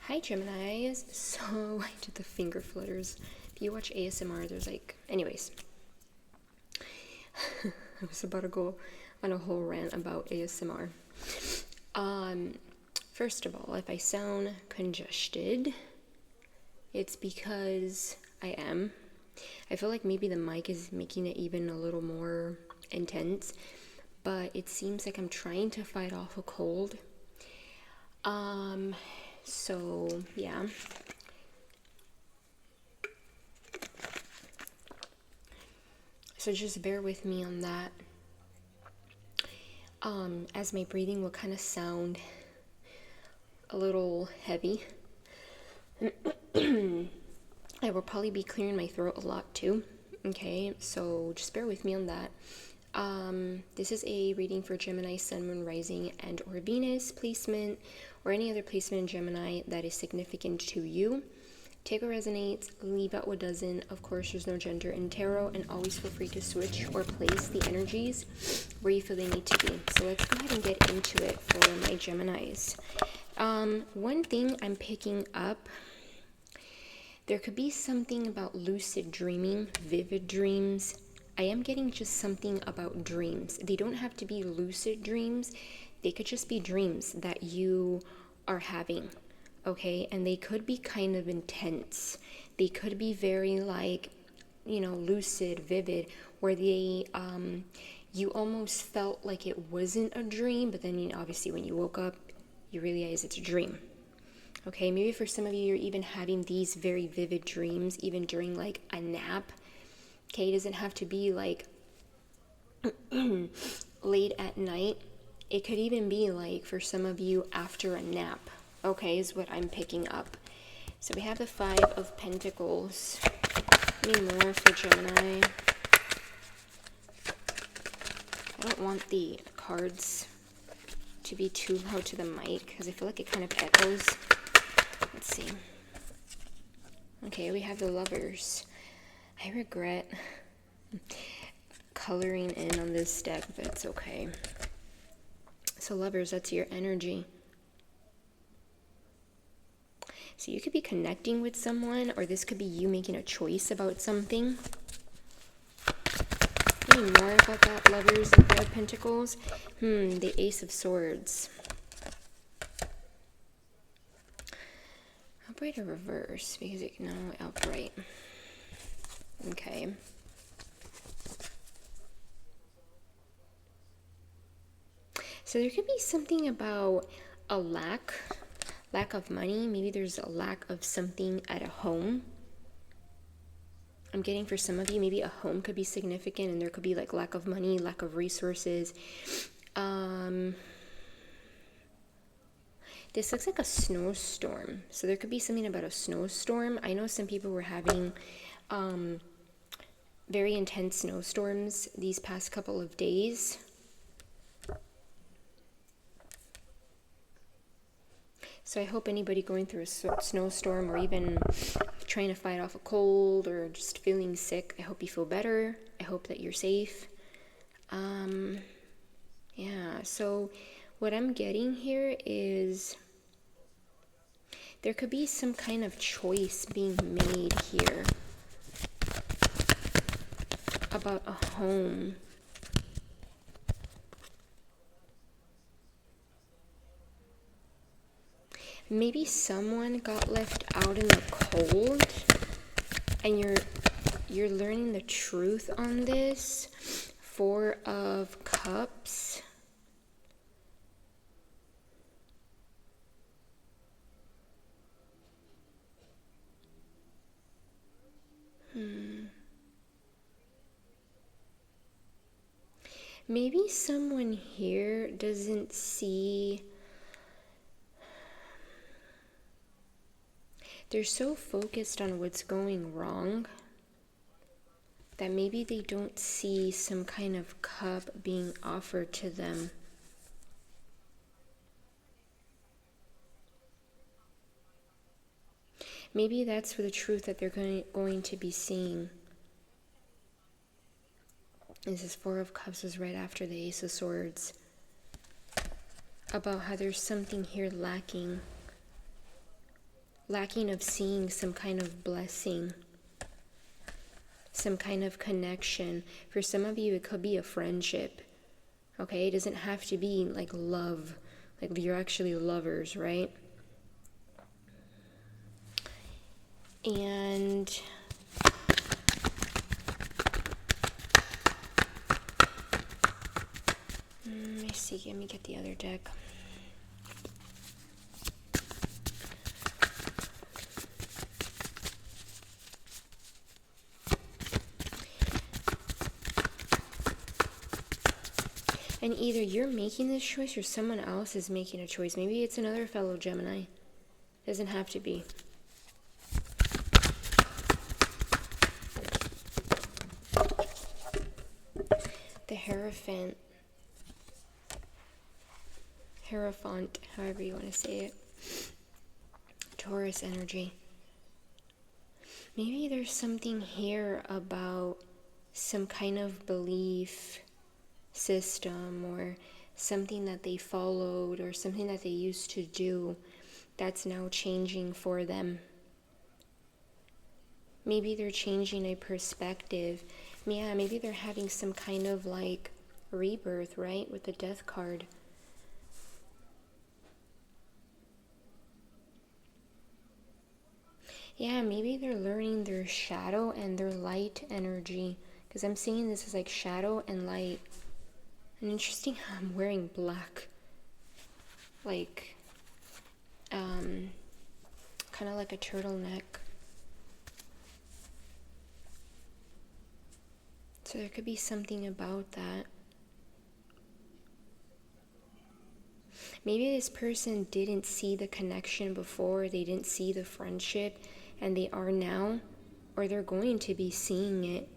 Hi Geminis. So I did the finger flutters. If you watch ASMR, there's like, anyways. I was about to go on a whole rant about ASMR. First of all, if I sound congested, it's because I am. I feel like maybe the mic is making it even a little more intense, but it seems like I'm trying to fight off a cold. So yeah. So just bear with me on that. As my breathing will kind of sound a little heavy. I will probably be clearing my throat a lot too. Okay, so just bear with me on that. This is a reading for Gemini, Sun, Moon, Rising, and or Venus placement, or any other placement in Gemini that is significant to you. Take what resonates, leave out what doesn't. Of course, there's no gender in tarot, and always feel free to switch or place the energies where you feel they need to be. So let's go ahead and get into it for my Geminis. One thing I'm picking up, there could be something about lucid dreaming, vivid dreams. I am getting just something about dreams. They don't have to be lucid dreams. They could just be dreams that you are having. Okay, and they could be kind of intense. They could be very like, lucid, vivid, where they you almost felt like it wasn't a dream, but then obviously when you woke up, you realize it's a dream. Okay, maybe for some of you, you're even having these very vivid dreams even during like a nap. Okay, it doesn't have to be like late at night. It could even be like for some of you after a nap. Okay, is what I'm picking up. So we have the Five of Pentacles. Any more for Gemini? I don't want the cards to be too loud to the mic because I feel like it kind of echoes. Let's see. Okay, we have the Lovers. I regret coloring in on this deck, but it's okay. So Lovers, that's your energy. So you could be connecting with someone, or this could be you making a choice about something. Any more about that, Lovers and Five of Pentacles? The Ace of Swords. Upright or reverse? Because no, upright. Okay. So there could be something about a lack of money. Maybe there's a lack of something at a home. I'm getting for some of you, maybe a home could be significant, and there could be like lack of money, lack of resources. This looks like a snowstorm. So there could be something about a snowstorm. I know some people were having very intense snowstorms these past couple of days. So I hope anybody going through a snowstorm or even trying to fight off a cold or just feeling sick, I hope you feel better. I hope that you're safe. Yeah, so what I'm getting here is there could be some kind of choice being made here about a home. Maybe someone got left out in the cold, and you're learning the truth on this. Four of Cups. Maybe someone here doesn't see. They're so focused on what's going wrong that maybe they don't see some kind of cup being offered to them. Maybe that's for the truth that they're going to be seeing. This is Four of Cups is right after the Ace of Swords. About how there's something here lacking. lacking of seeing some kind of blessing, some kind of connection. For some of you, it could be a friendship, okay? It doesn't have to be like love, like you're actually lovers, right? And let me see, let me get the other deck. And either you're making this choice or someone else is making a choice. Maybe it's another fellow Gemini. Doesn't have to be. The Hierophant, however you want to say it. Taurus energy. Maybe there's something here about some kind of belief system or something that they followed or something that they used to do that's now changing for them. Maybe they're changing a perspective. Yeah, maybe they're having some kind of like rebirth, right? With the Death card. Yeah, maybe they're learning their shadow and their light energy. Because I'm seeing this as like shadow and light. And interesting how I'm wearing black. Like, kind of like a turtleneck. So there could be something about that. Maybe this person didn't see the connection before, they didn't see the friendship, and they are now, or they're going to be seeing it.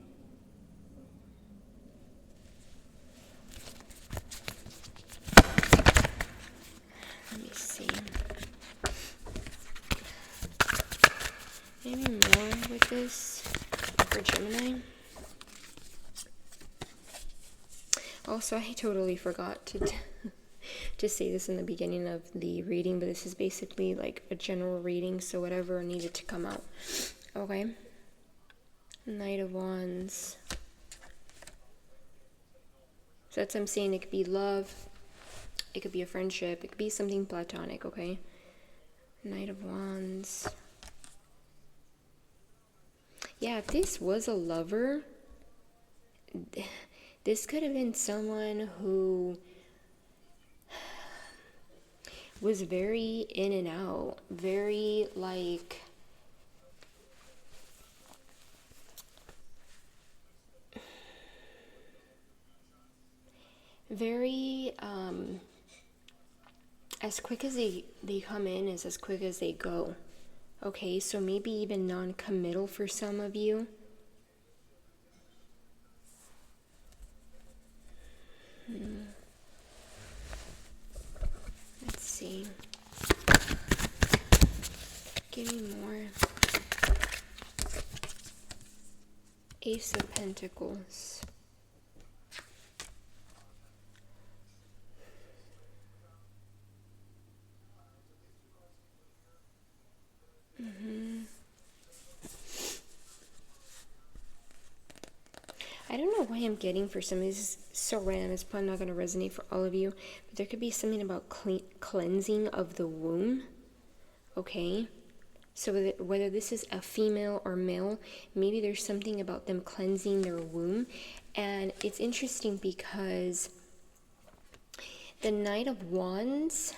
Let me see. Maybe more with this for Gemini. Also, I totally forgot to say this in the beginning of the reading, but this is basically like a general reading, so whatever needed to come out. Okay. Knight of Wands. So that's what I'm saying. It could be love. It could be a friendship. It could be something platonic, okay? Knight of Wands. Yeah, if this was a lover, this could have been someone who was very in and out, very like very as quick as they come in is as quick as they go. Okay, so maybe even non-committal for some of you. Let's see. Give me more. Ace of Pentacles. I don't know why I'm getting for some of this is so random. It's probably not going to resonate for all of you, but there could be something about cleansing of the womb. Okay, so whether this is a female or male, maybe there's something about them cleansing their womb. And it's interesting because the Knight of Wands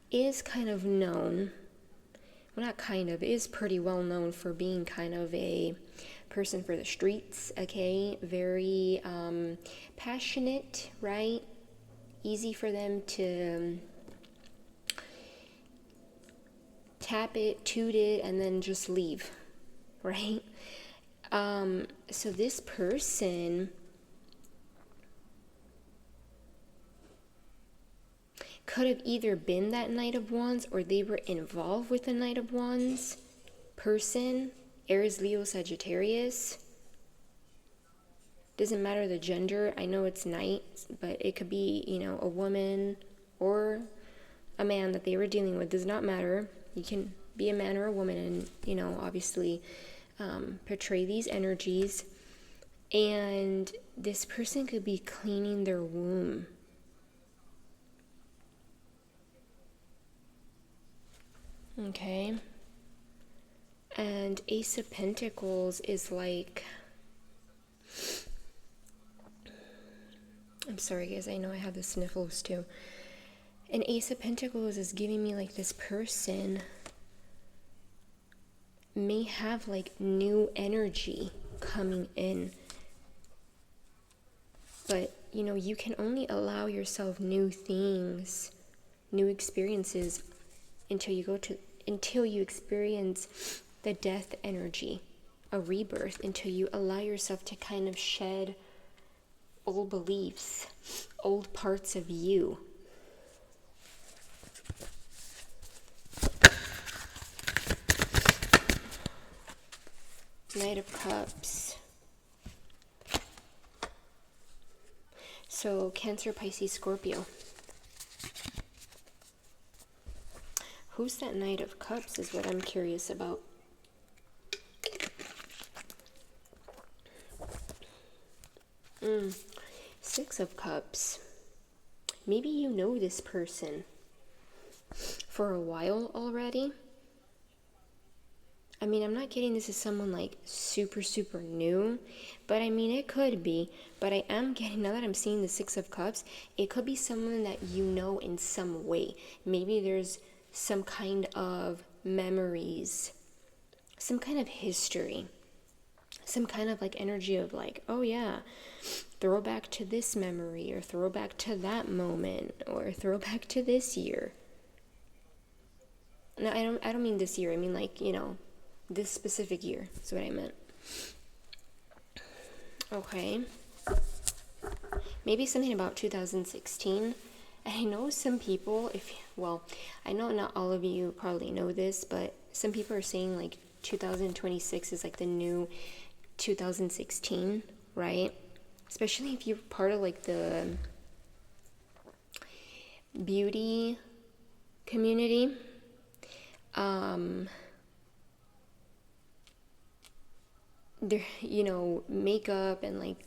is kind of known, well, not kind of, is pretty well known for being kind of a person for the streets, okay? Very passionate, right? Easy for them to tap it, toot it, and then just leave, right? So this person could have either been that Knight of Wands or they were involved with the Knight of Wands person, Aries, Leo, Sagittarius. Doesn't matter the gender. I know it's Knight, but it could be, you know, a woman or a man that they were dealing with, does not matter. You can be a man or a woman and, you know, obviously portray these energies. And this person could be cleaning their womb. Okay. And Ace of Pentacles is like, I'm sorry guys, I know I have the sniffles too. And Ace of Pentacles is giving me like this person may have like new energy coming in. But, you know, you can only allow yourself new things, new experiences until you experience the death energy, a rebirth, until you allow yourself to kind of shed old beliefs, old parts of you. Knight of Cups. So Cancer, Pisces, Scorpio. Who's that Knight of Cups is what I'm curious about. Six of Cups. Maybe you know this person for a while already. I mean, I'm not getting this as someone like super, super new, but I mean, it could be. But I am getting, now that I'm seeing the Six of Cups, it could be someone that you know in some way. Maybe there's some kind of memories, some kind of history, some kind of like energy of like, oh yeah, throw back to this memory, or throw back to that moment, or throw back to this year. No, I don't mean this year. I mean like, you know, this specific year is what I meant. Okay. Maybe something about 2016. And I know some people, I know not all of you probably know this, but some people are saying like 2026 is like the new 2016, right? Especially if you're part of like the beauty community. There, you know, makeup and like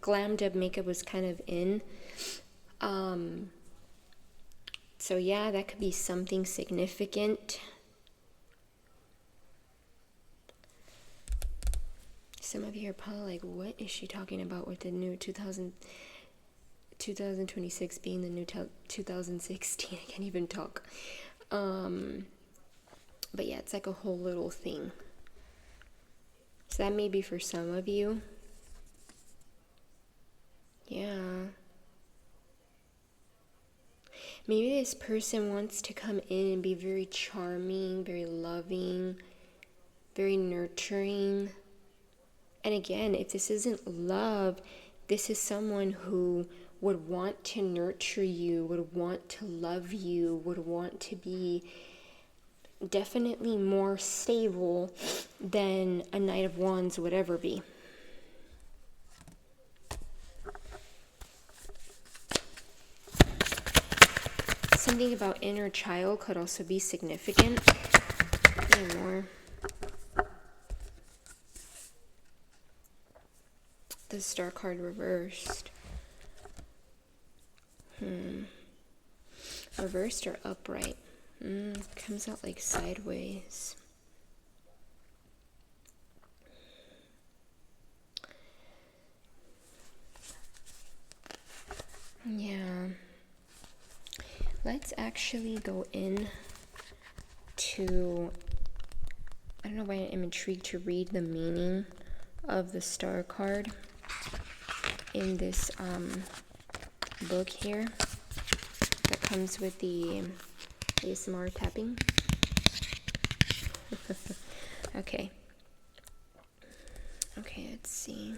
glammed up makeup was kind of in. So yeah, that could be something significant. Some of you are probably like, what is she talking about with the new 2026 being the new 2016? I can't even talk. But yeah, it's like a whole little thing. So that may be for some of you. Yeah. Maybe this person wants to come in and be very charming, very loving, very nurturing. And again, if this isn't love, this is someone who would want to nurture you, would want to love you, would want to be definitely more stable than a Knight of Wands would ever be. Something about inner child could also be significant. Any more? The Star card reversed. Reversed or upright? Comes out like sideways. Yeah. Let's actually go in to, I don't know why I'm intrigued to read the meaning of the Star card in this book here that comes with the ASMR tapping. Okay, let's see.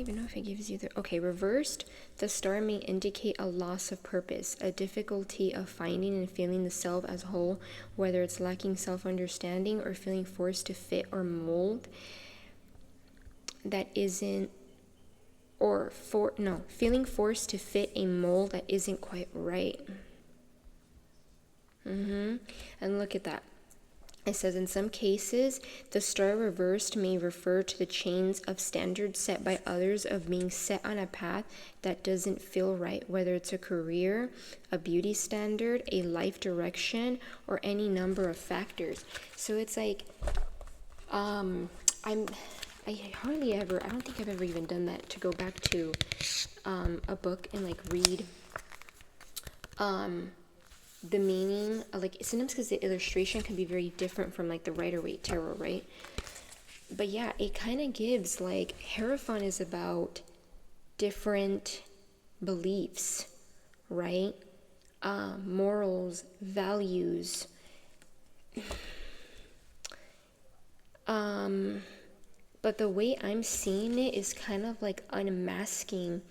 even know if it gives you the... Okay, reversed, the star may indicate a loss of purpose, a difficulty of finding and feeling the self as whole, whether it's lacking self-understanding or feeling forced to fit or mold that isn't, or feeling forced to fit a mold that isn't quite right. And look at that. It says, in some cases, the star reversed may refer to the chains of standards set by others of being set on a path that doesn't feel right, whether it's a career, a beauty standard, a life direction, or any number of factors. So it's like, I hardly ever, I don't think I've ever even done that, to go back to a book and like read the meaning, like sometimes because the illustration can be very different from like the Rider-Waite Tarot, right? But yeah, it kind of gives like Hierophant is about different beliefs, right? Morals, values. But the way I'm seeing it is kind of like unmasking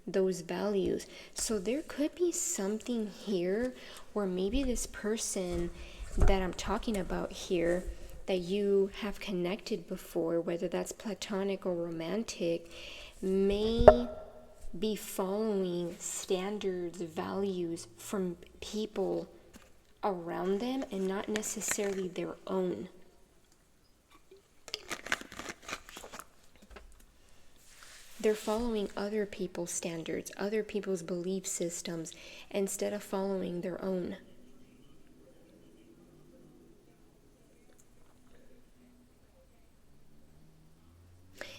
those values. So there could be something here where maybe this person that I'm talking about here that you have connected before, whether that's platonic or romantic, may be following standards, values from people around them and not necessarily their own. They're following other people's standards, other people's belief systems, instead of following their own.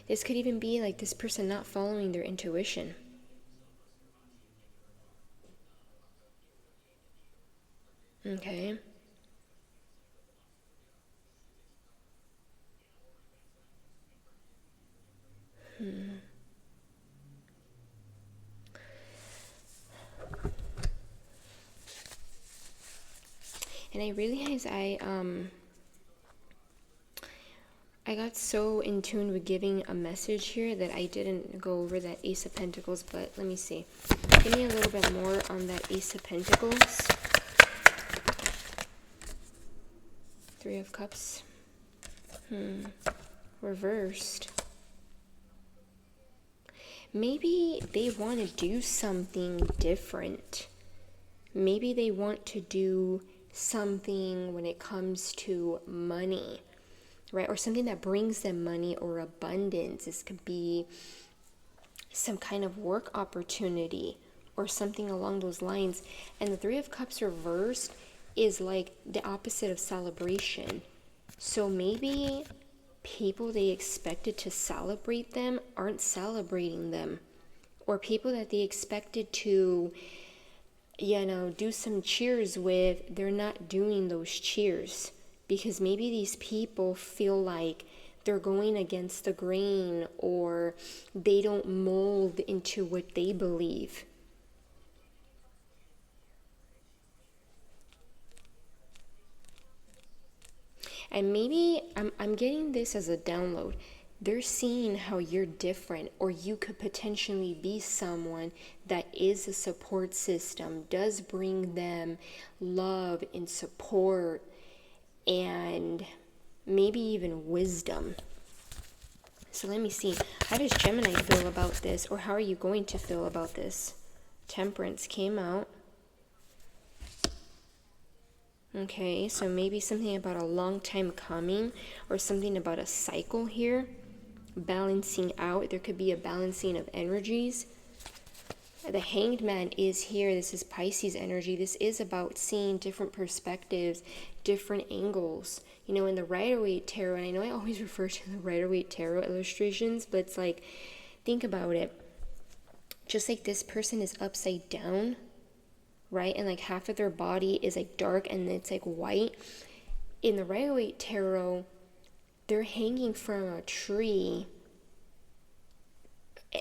This could even be like this person not following their intuition. Okay. And I realized I got so in tune with giving a message here that I didn't go over that Ace of Pentacles, but let me see. Give me a little bit more on that Ace of Pentacles. Three of Cups. Reversed. Maybe they want to do something different. Maybe they want to do something when it comes to money, right? Or something that brings them money or abundance. This could be some kind of work opportunity or something along those lines. And the Three of Cups reversed is like the opposite of celebration. So maybe people they expected to celebrate them aren't celebrating them. Or people that they expected to, do some cheers with, they're not doing those cheers. Because maybe these people feel like they're going against the grain or they don't mold into what they believe. And maybe I'm getting this as a download. They're seeing how you're different, or you could potentially be someone that is a support system, does bring them love and support and maybe even wisdom. So let me see. How does Gemini feel about this, or how are you going to feel about this? Temperance came out. Okay, so maybe something about a long time coming, or something about a cycle here. Balancing out. There could be a balancing of energies. The Hanged Man is here. This is Pisces energy. This is about seeing different perspectives, different angles. In the Rider-Waite Tarot, and I know I always refer to the Rider-Waite Tarot illustrations, but it's like, think about it. Just like this person is upside down, right? And like half of their body is like dark and it's like white. In the Rider-Waite Tarot, they're hanging from a tree,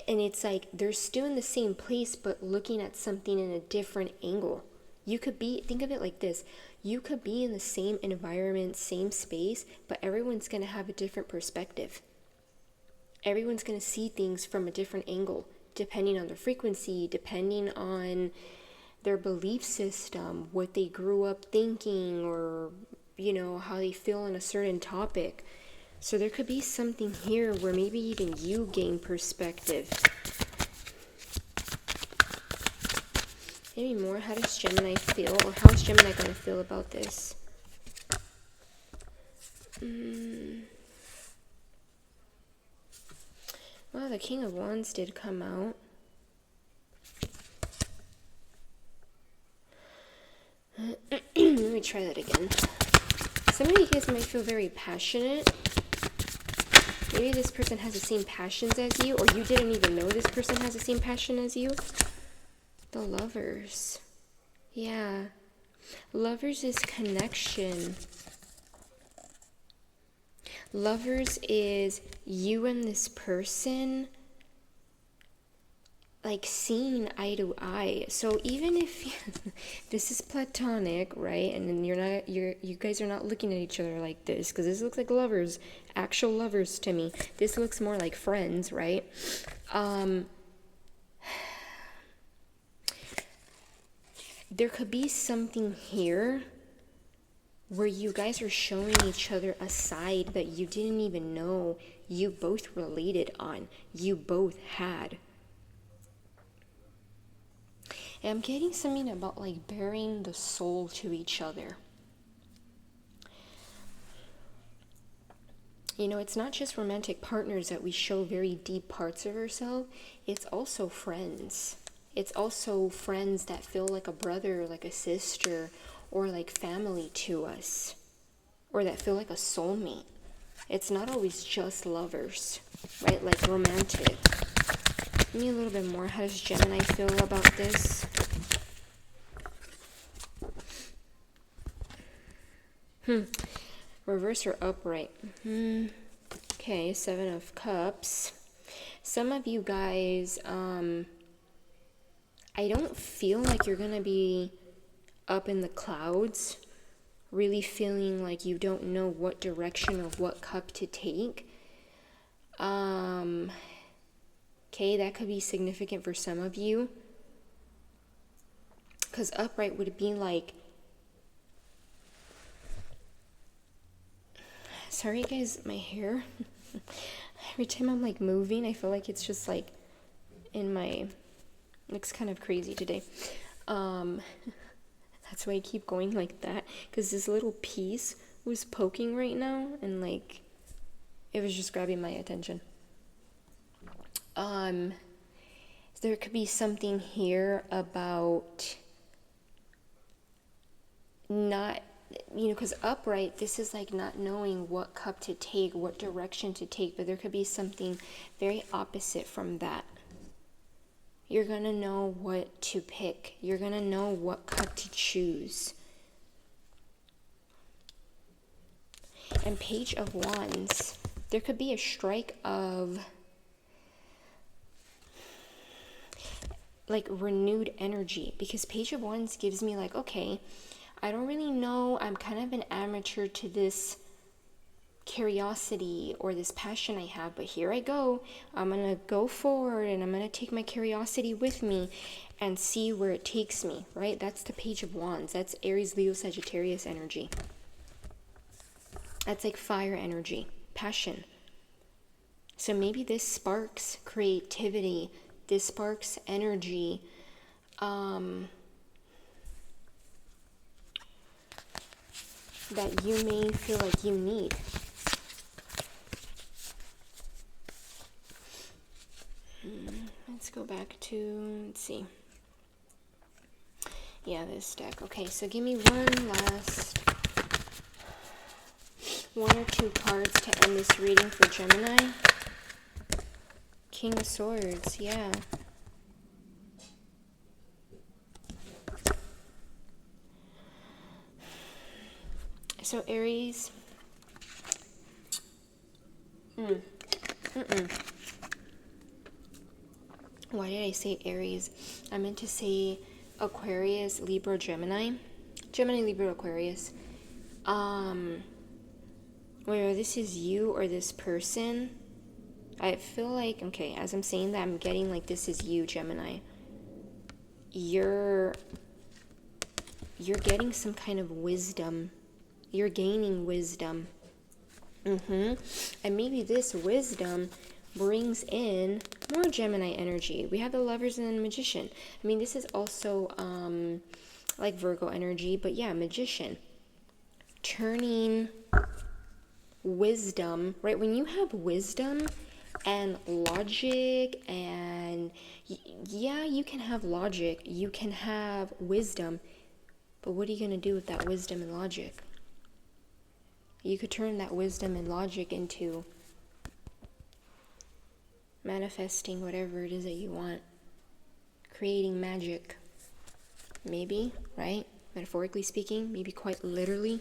and it's like they're still in the same place but looking at something in a different angle. You could be, think of it like this, you could be in the same environment, same space, but everyone's going to have a different perspective. Everyone's going to see things from a different angle, depending on their frequency, depending on their belief system, what they grew up thinking, or, you know, how they feel on a certain topic. So there could be something here where maybe even you gain perspective. Maybe more, how does Gemini feel, or how is Gemini going to feel about this? Well, the King of Wands did come out. Let me try that again. Some of you guys might feel very passionate. Maybe this person has the same passions as you, or you didn't even know this person has the same passion as you. The Lovers. Yeah. Lovers is connection. Lovers is you and this person like seeing eye to eye. So even if this is platonic, right? And then you guys are not looking at each other like this, because this looks like lovers, actual lovers to me. This looks more like friends, right? There could be something here where you guys are showing each other a side that you didn't even know you both related on, you both had. And I'm getting something about like bearing the soul to each other. You know, it's not just romantic partners that we show very deep parts of ourselves, it's also friends. It's also friends that feel like a brother, like a sister, or like family to us, or that feel like a soulmate. It's not always just lovers, right? Like romantic. Give me a little bit more. How does Gemini feel about this? Reverse or upright? Okay, Seven of Cups. Some of you guys, I don't feel like you're going to be up in the clouds, really feeling like you don't know what direction or what cup to take. Okay, that could be significant for some of you. Because upright would be like... Sorry guys, my hair. Every time I'm like moving, I feel like it's just like in my... Looks kind of crazy today. That's why I keep going like that. Because this little piece was poking right now. And like, it was just grabbing my attention. There could be something here about not, you know, because upright, this is like not knowing what cup to take, what direction to take, but there could be something very opposite from that. You're going to know what to pick. You're going to know what cup to choose. And Page of Wands, there could be a strike of like renewed energy, because Page of Wands gives me like, okay, I don't really know, I'm kind of an amateur to this curiosity or this passion I have, but here I go. I'm gonna go forward and I'm gonna take my curiosity with me and see where it takes me, right? That's the Page of Wands. That's Aries, Leo, Sagittarius energy. That's like fire energy, passion. So maybe this sparks creativity, this sparks energy, that you may feel like you need. Let's go back to, let's see. Yeah, this deck. Okay, so give me one or two cards to end this reading for Gemini. King of Swords, yeah. So Aries. Why did I say Aries? I meant to say Aquarius, Libra, Gemini. Gemini, Libra, Aquarius. Whether this is you or this person, I feel like, okay, as I'm saying that, I'm getting like this is you, Gemini. You're getting some kind of wisdom. You're gaining wisdom. And maybe this wisdom brings in more Gemini energy. We have the Lovers and the Magician. I mean, this is also like Virgo energy, but yeah, Magician. Turning wisdom, right? When you have wisdom and logic, and yeah, you can have logic, you can have wisdom, but what are you going to do with that wisdom and logic? You could turn that wisdom and logic into manifesting whatever it is that you want, creating magic, maybe, right? Metaphorically speaking, maybe quite literally.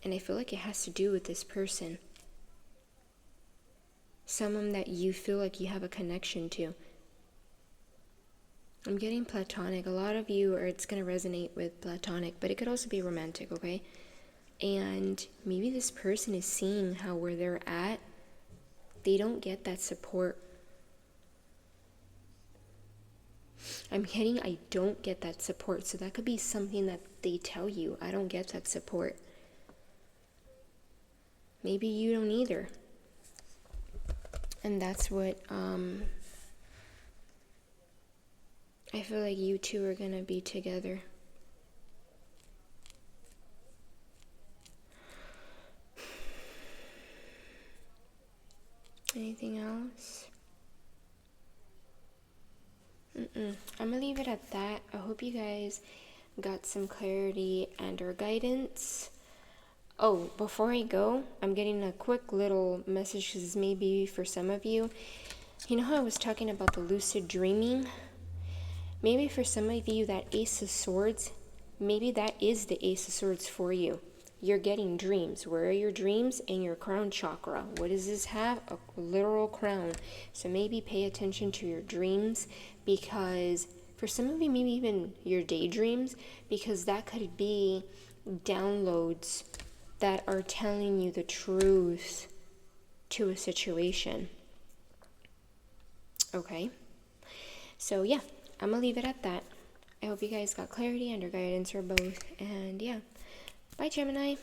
And I feel like it has to do with this person. Someone that you feel like you have a connection to. I'm getting platonic. A lot of you, or it's going to resonate with platonic, but it could also be romantic, okay? And maybe this person is seeing how where they're at, they don't get that support. I'm getting, I don't get that support. So that could be something that they tell you. I don't get that support. Maybe you don't either. And that's what I feel like you two are going to be together. Anything else? I'm gonna leave it at that. I hope you guys got some clarity and or guidance. Oh, before I go, I'm getting a quick little message, because maybe for some of you, you know how I was talking about the lucid dreaming? Maybe for some of you, that Ace of Swords, maybe that is the Ace of Swords for you. You're getting dreams. Where are your dreams? In your crown chakra. What does this have? A literal crown. So maybe pay attention to your dreams, because for some of you, maybe even your daydreams, because that could be downloads that are telling you the truth to a situation. Okay? So yeah, I'm gonna leave it at that. I hope you guys got clarity and or guidance for both. And yeah, bye Gemini.